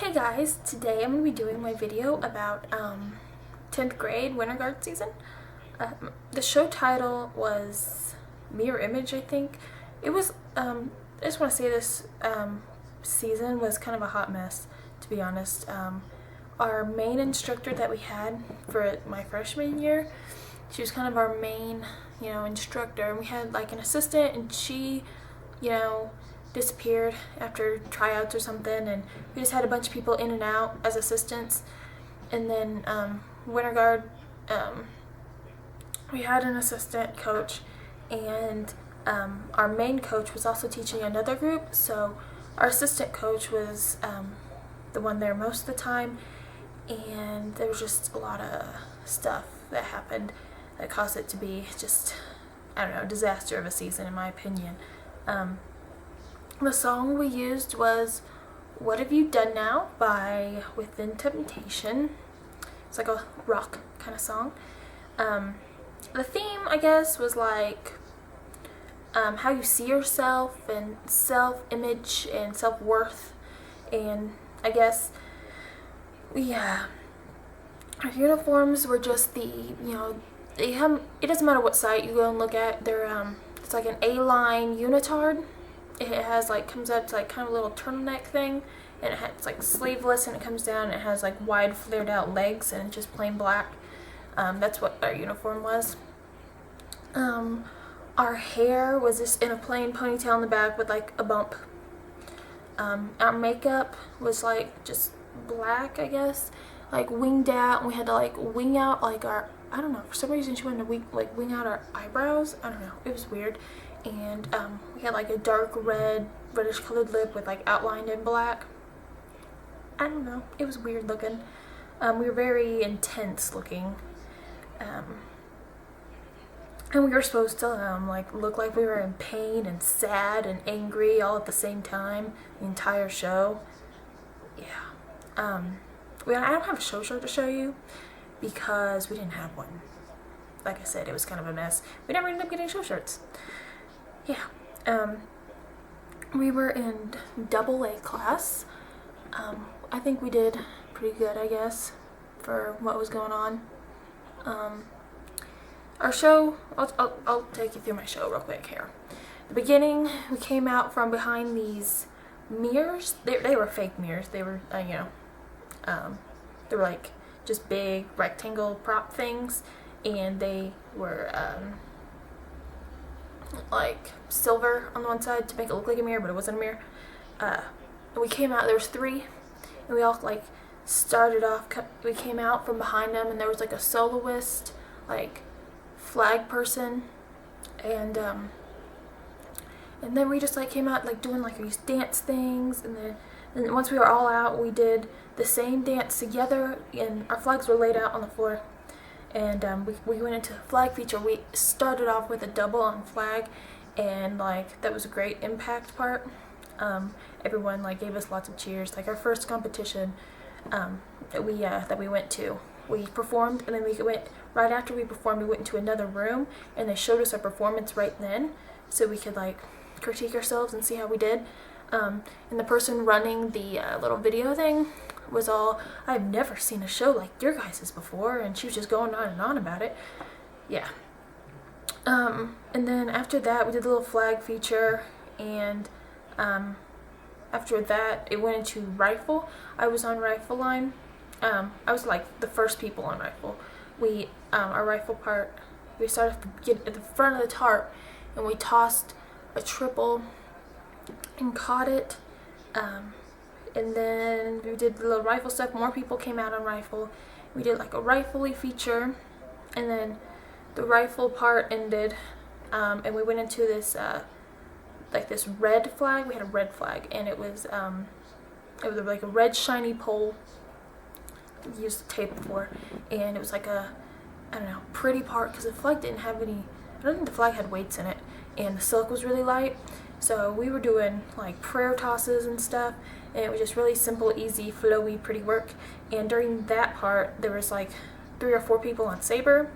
Hey guys, today I'm going to be doing my video about 10th grade winter guard season. The show title was Mirror Image, I think. It was, I just want to say this season was kind of a hot mess, to be honest. Our main instructor that we had for my freshman year, she was kind of our main, instructor. And we had like an assistant, and she, disappeared after tryouts or something, and we just had a bunch of people in and out as assistants. And then winter guard, we had an assistant coach, and our main coach was also teaching another group, so our assistant coach was the one there most of the time, and there was just a lot of stuff that happened that caused it to be just, a disaster of a season in my opinion. The song we used was What Have You Done Now by Within Temptation. It's like a rock kind of song. The theme, I guess, was like how you see yourself and self-image and self-worth. And I guess, our uniforms were just it doesn't matter what site you go and look at. They're it's like an A-line unitard. It has comes up to kind of a little turtleneck thing, and it's like sleeveless, and it comes down, and it has like wide flared out legs, and it's just plain black. That's what our uniform was. Our hair was just in a plain ponytail in the back with like a bump. Our makeup was like just black, I guess, like winged out, and we had to wing out our, I don't know, for some reason she wanted to wing out our eyebrows. I don't know, it was weird. And we had a dark reddish colored lip with outlined in black. I don't know, it was weird looking. We were very intense looking. And we were supposed to look like we were in pain and sad and angry all at the same time, the entire show. I don't have a show shirt to show you because we didn't have one. Like I said, it was kind of a mess. We never ended up getting show shirts. We were in AA class. I think we did pretty good, I guess, for what was going on. Our show, I'll take you through my show real quick here. The beginning, we came out from behind these mirrors. They were fake mirrors. They were, they were just big rectangle prop things, and they were silver on the one side to make it look like a mirror, but it wasn't a mirror. We came out, there was three, and we all started off, we came out from behind them, and there was a soloist, flag person, and then we just came out doing these dance things, and then once we were all out, we did the same dance together, and our flags were laid out on the floor. And we went into the flag feature. We started off with a double on flag, and that was a great impact part. Everyone gave us lots of cheers. Our first competition that we went to, we performed, and then we went right after we performed. We went into another room, and they showed us our performance right then, so we could critique ourselves and see how we did. And the person running the little video thing was all, I've never seen a show like your guys's before, and she was just going on and on about it. And then after that, we did the little flag feature, and after that, it went into rifle. I was on rifle line. I was the first people on rifle. Our rifle part, we started at the front of the tarp, and we tossed a triple and caught it. And then we did the little rifle stuff. More people came out on rifle. We did a rifle-y feature, and then the rifle part ended, and we went into this this red flag. We had a red flag, and it was a red shiny pole. We used the tape before, and it was a, pretty part, because the flag didn't have any. I don't think the flag had weights in it, and the silk was really light. So we were doing prayer tosses and stuff, and it was just really simple, easy, flowy, pretty work. And during that part, there was 3 or 4 people on saber.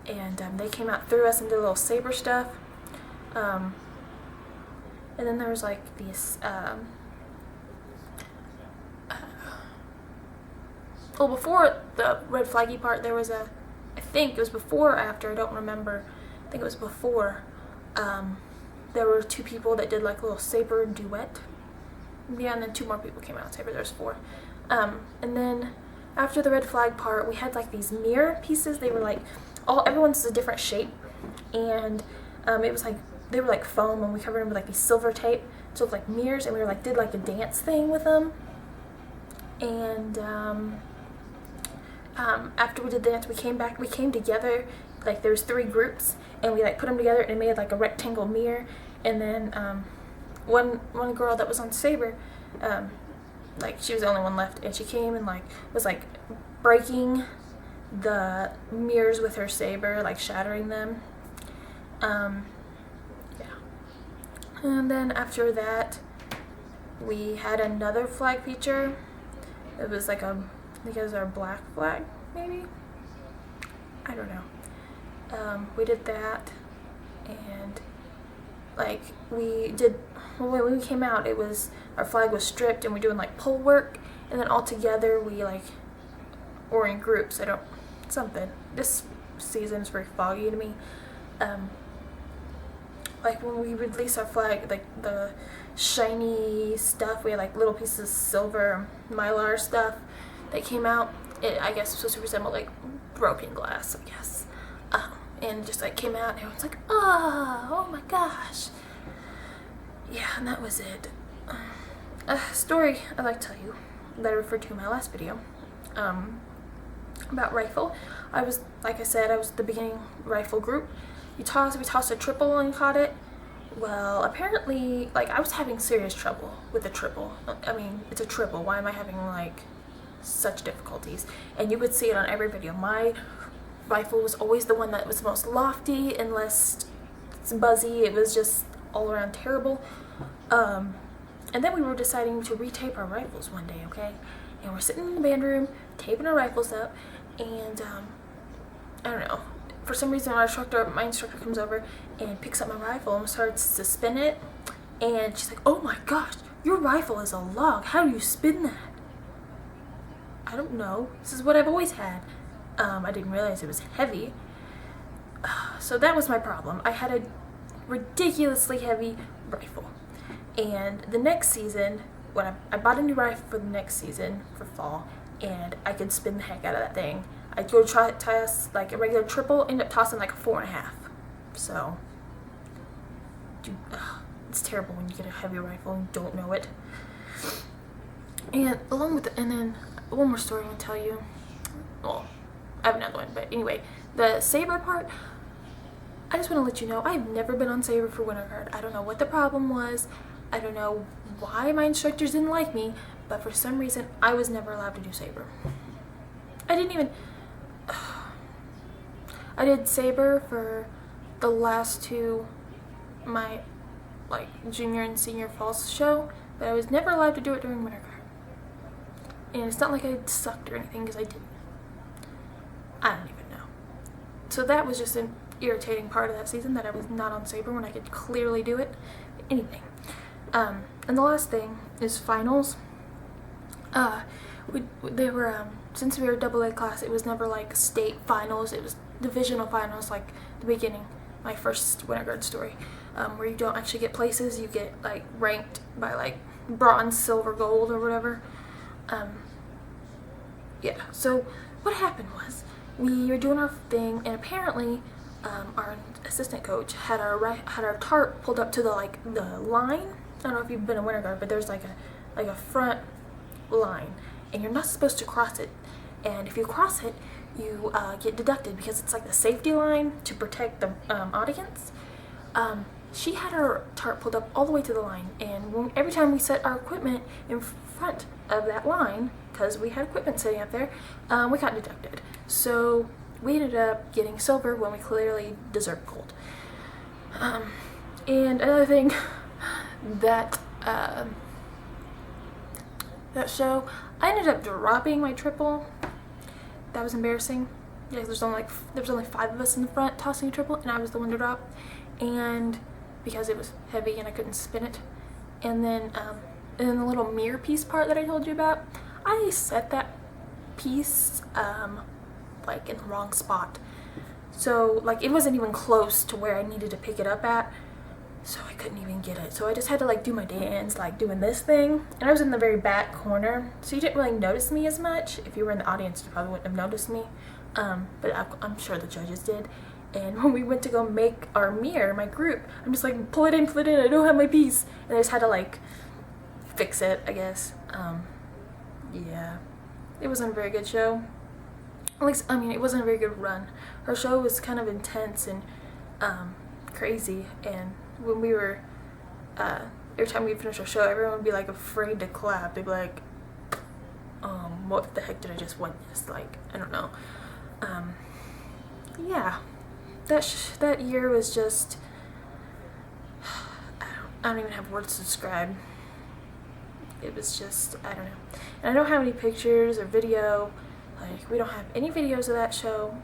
And they came out through us and did a little saber stuff. And then there was these well, before the red flaggy part, there was I think it was before or after, I don't remember. I think it was before. There were 2 people that did like a little saber duet. Yeah, and then 2 more people came out on saber. There's 4. And then after the red flag part, we had like these mirror pieces. They were like everyone's a different shape, and it was like they were like foam, and we covered them with like these silver tape, so it looked like mirrors, and we were like did like a dance thing with them. And after we did the dance, we came together, like there was 3 groups, and we like put them together and made like a rectangle mirror. And then one girl that was on saber, like she was the only one left, and she came and like was like breaking the mirrors with her saber, like shattering them. Yeah. And then after that, we had another flag feature. It was like I think it was our black flag, maybe? I don't know. We did that, and like when we came out, it was our flag was stripped, and we're doing like pole work, and then all together we like, or in groups, something. This season is very foggy to me. Like when we released our flag, like the shiny stuff, we had like little pieces of silver mylar stuff that came out. It, I guess, was supposed to resemble like broken glass, I guess. And just like came out, and everyone's like, oh my gosh. Yeah, and that was it. A story I'd like to tell you that I referred to in my last video, about rifle. Like I said, I was the beginning rifle group. We tossed a triple and caught it. Well, apparently, like, I was having serious trouble with the triple. I mean, it's a triple. Why am I having, like, such difficulties? And you would see it on every video. My rifle was always the one that was most lofty and less buzzy. It was just all around terrible. And then we were deciding to retape our rifles one day, okay? And we're sitting in the band room, taping our rifles up, and, I don't know. For some reason, my instructor comes over and picks up my rifle and starts to spin it. And she's like, oh my gosh, your rifle is a log. How do you spin that? I don't know. This is what I've always had. I didn't realize it was heavy. So that was my problem. I had a ridiculously heavy rifle. And the next season, when I bought a new rifle for the next season, for fall, and I could spin the heck out of that thing. I'd go toss like a regular triple, end up tossing like a 4.5. So, dude, it's terrible when you get a heavy rifle and don't know it. And and then one more story I'll tell you. Well, I have another one, but anyway, the saber part. I just want to let you know I've never been on saber for winter guard. I don't know what the problem was. I don't know why my instructors didn't like me, but for some reason I was never allowed to do saber. I did saber for the last 2, my like junior and senior fall show, but I was never allowed to do it during winter guard. And it's not like I sucked or anything, because I didn't. I don't even know. So that was just an irritating part of that season, that I was not on saber when I could clearly do it. Anything. And the last thing is finals. They were since we were AA class, it was never like state finals. It was divisional finals, like the beginning, my first winter guard story, where you don't actually get places. You get like ranked by like bronze, silver, gold, or whatever. Yeah. So what happened was we were doing our thing, and apparently our assistant coach had our tarp pulled up to the line. I don't know if you've been in winter guard, but there's like a front line, and you're not supposed to cross it. And if you cross it, you get deducted, because it's like the safety line to protect the audience. She had her tarp pulled up all the way to the line, and every time we set our equipment in front of that line, because we had equipment sitting up there, we got deducted. So we ended up getting silver when we clearly deserved gold. And another thing that show, I ended up dropping my triple. That was embarrassing. Yeah, there was only 5 of us in the front tossing a triple, and I was the one to drop. And because it was heavy and I couldn't spin it. And then the little mirror piece part that I told you about, I set that piece like in the wrong spot. So like it wasn't even close to where I needed to pick it up at. So I couldn't even get it. So I just had to like do my dance, like doing this thing. And I was in the very back corner, so you didn't really notice me as much. If you were in the audience, you probably wouldn't have noticed me. But I'm sure the judges did. And when we went to go make our mirror, my group, I'm just like, pull it in, I don't have my piece. And I just had to like fix it, I guess. Yeah, it wasn't a very good show. At least, I mean, it wasn't a very good run. Our show was kind of intense and crazy, and when we were, every time we finished our show, everyone would be like afraid to clap. They'd be like, what the heck did I just witness? Like, I don't know. Yeah, that year was just, I don't even have words to describe. It was just, I don't know. And I don't have any pictures or video. Like, we don't have any videos of that show.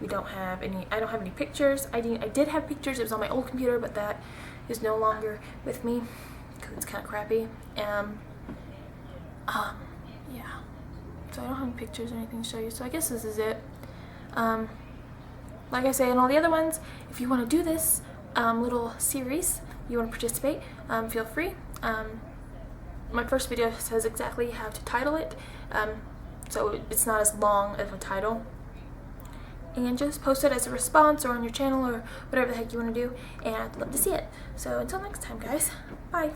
We don't have any, I don't have any pictures. I did have pictures. It was on my old computer, but that is no longer with me because it's kind of crappy. Yeah. So I don't have any pictures or anything to show you. So I guess this is it. Like I say in all the other ones, if you want to do this little series, you want to participate, feel free. My first video says exactly how to title it, so it's not as long of a title. And just post it as a response or on your channel or whatever the heck you want to do, and I'd love to see it. So until next time, guys, bye.